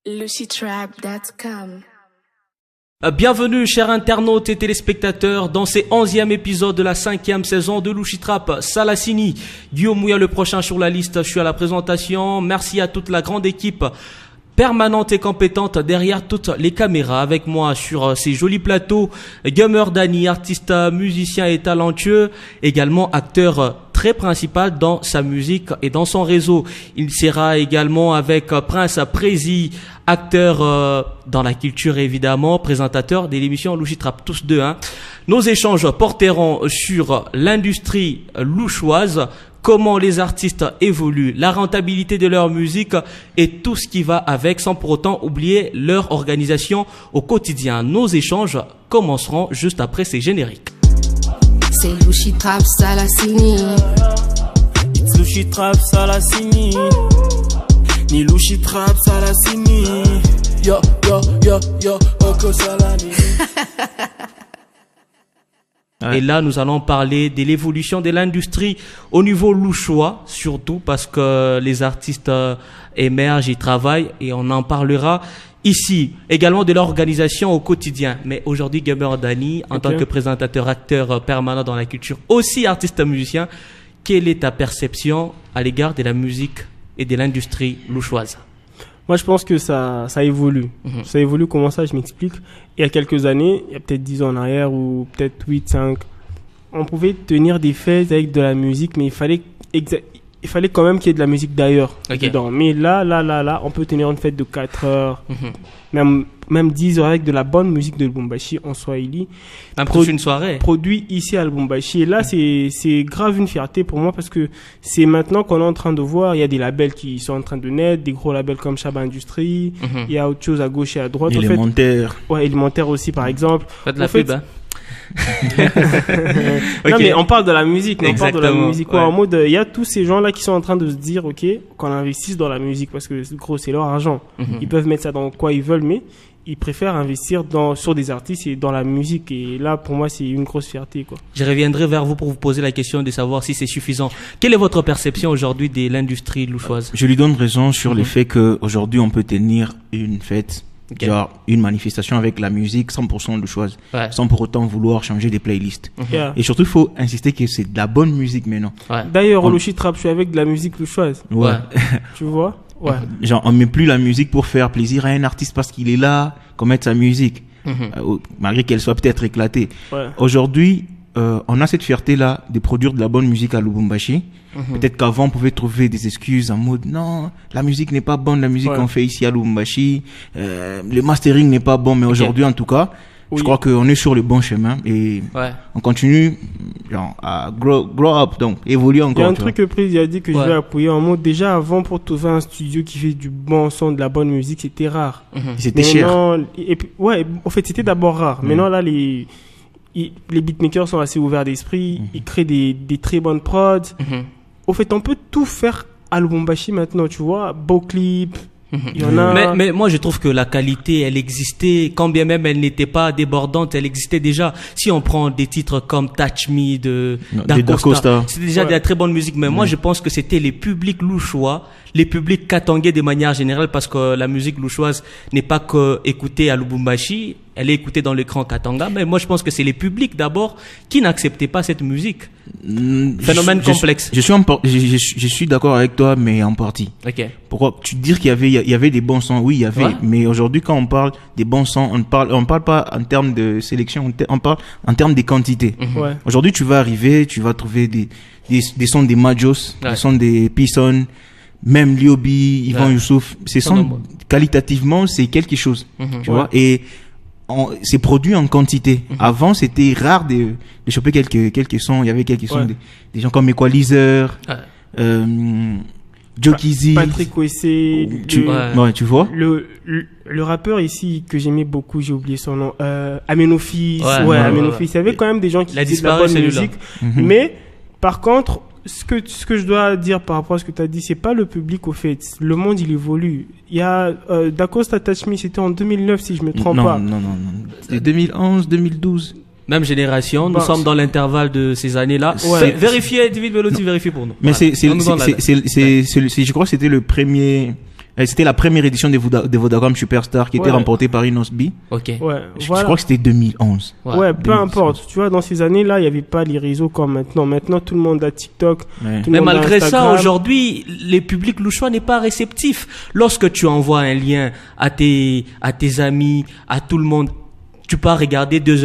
LucyTrap.com. Bienvenue chers internautes et téléspectateurs dans ce 11e épisode de la 5e saison de LucyTrap. Salassini, Guillaume Mouya le prochain sur la liste, je suis à la présentation. Merci à toute la grande équipe permanente et compétente derrière toutes les caméras. Avec moi sur ces jolis plateaux, Gamer Dani, artiste, musicien et talentueux, également acteur très principal dans sa musique et dans son réseau. Il sera également avec Prince Prési, acteur dans la culture évidemment, présentateur de l'émission LucyTrap, tous deux. Nos échanges porteront sur l'industrie louchoise, comment les artistes évoluent, la rentabilité de leur musique et tout ce qui va avec, sans pour autant oublier leur organisation au quotidien. Nos échanges commenceront juste après ces génériques. C'est LucyTrap Salassini. It's LucyTrap Salassini. Ni LucyTrap Salassini. Yo, yo, yo, yo, Oko Salani. Et là, nous allons parler de l'évolution de l'industrie au niveau louchois, surtout parce que les artistes émergent, ils travaillent et on en parlera ici. Également de l'organisation au quotidien. Mais aujourd'hui, Gamer Dani, en tant que présentateur, acteur permanent dans la culture, aussi artiste musicien, quelle est ta perception à l'égard de la musique et de l'industrie louchoise? Moi, je pense que ça évolue. Ça évolue, comment ça, je m'explique. Il y a quelques années, il y a peut-être 10 ans en arrière, ou peut-être 8, 5, on pouvait tenir des fêtes avec de la musique, mais il fallait quand même qu'il y ait de la musique d'ailleurs dedans. Mais là, on peut tenir une fête de 4 heures, même 10 heures avec de la bonne musique de Lubumbashi en Swahili. Une soirée. Produit ici à Lubumbashi. Et là, c'est grave une fierté pour moi parce que c'est maintenant qu'on est en train de voir, il y a des labels qui sont en train de naître, des gros labels comme Chaba Industrie, il y a autre chose à gauche et à droite. Élémentaire. Élémentaire aussi, par exemple. Faites de la pub, hein. Non, mais on parle de la musique, on parle de la musique. Ouais. En mode, il y a tous ces gens-là qui sont en train de se dire, qu'on investisse dans la musique parce que gros, c'est leur argent. Ils peuvent mettre ça dans quoi ils veulent, mais ils préfèrent investir sur des artistes et dans la musique. Et là, pour moi, c'est une grosse fierté, quoi. Je reviendrai vers vous pour vous poser la question de savoir si c'est suffisant. Quelle est votre perception aujourd'hui de l'industrie louchoise? Je lui donne raison sur le fait qu'aujourd'hui, on peut tenir une fête, genre une manifestation avec la musique 100% louchoise, sans pour autant vouloir changer des playlists. Et surtout, il faut insister que c'est de la bonne musique maintenant. D'ailleurs, au LucyTrap, je suis avec de la musique louchoise. Tu vois? Genre, on met plus la musique pour faire plaisir à un artiste parce qu'il est là, qu'on mette sa musique, malgré qu'elle soit peut-être éclatée. Aujourd'hui, on a cette fierté-là de produire de la bonne musique à Lubumbashi. Peut-être qu'avant, on pouvait trouver des excuses en mode non, la musique n'est pas bonne, la musique qu'on fait ici à Lubumbashi, le mastering n'est pas bon, mais aujourd'hui, en tout cas, je crois qu'on est sur le bon chemin et on continue genre, à grow up, donc évoluer encore. Il y a un truc que Pris a dit que je vais appuyer en mode déjà avant pour trouver un studio qui fait du bon son, de la bonne musique, c'était rare. C'était cher. Et puis, en fait, c'était d'abord rare. Maintenant, là, les beatmakers sont assez ouverts d'esprit, ils créent des très bonnes prods. Au fait, on peut tout faire à Lubumbashi maintenant, tu vois, beau clip. Il y en a... mais moi je trouve que la qualité elle existait, quand bien même elle n'était pas débordante, elle existait déjà. Si on prend des titres comme Touch Me de Dacosta, c'était déjà de la très bonne musique, mais moi je pense que c'était les publics louchois, les publics katangais de manière générale, parce que la musique louchoise n'est pas que écoutée à Lubumbashi, elle est écoutée dans l'écran Katanga, mais moi je pense que c'est les publics d'abord qui n'acceptaient pas cette musique. Phénomène complexe. Je suis d'accord avec toi, mais en partie. Pourquoi? Tu dis qu'il y avait des bons sons, oui, il y avait, mais aujourd'hui quand on parle des bons sons, on parle pas en termes de sélection, on parle en termes de quantité. Aujourd'hui, tu vas trouver des sons des Majos, des sons des P-Son, même Liobi, Yvan Youssouf, ces sons qualitativement, c'est quelque chose, tu vois, et c'est produit en quantité. Avant, c'était rare de choper quelques sons. Il y avait quelques sons des gens comme Equalizer, Joe Kizzy, Patrick Wessé. Tu vois. Le rappeur ici que j'aimais beaucoup, j'ai oublié son nom, Amenofis. Amenofis. Il y avait quand même des gens qui faisaient de la bonne musique. Mais, par contre, ce que je dois dire par rapport à ce que tu as dit, c'est pas le public au fait. Le monde, il évolue. Il y a Dacosta Touch Me, c'était en 2009 si je me trompe pas. Non. C'était 2011, 2012. Même génération, nous sommes dans l'intervalle de ces années-là. Vérifiez, David Velotti, vérifie pour nous. Mais je crois que c'était le premier C'était la première édition de Vodacom Superstar qui était remportée par Inosbi. Ok. Ouais, je crois que c'était 2011. Ouais, peu importe. Tu vois, dans ces années-là, il n'y avait pas les réseaux comme maintenant. Maintenant, tout le monde a TikTok. Ouais. Mais malgré ça, aujourd'hui, les publics louchois n'est pas réceptif. Lorsque tu envoies un lien à tes amis, à tout le monde, tu peux regarder 2 heures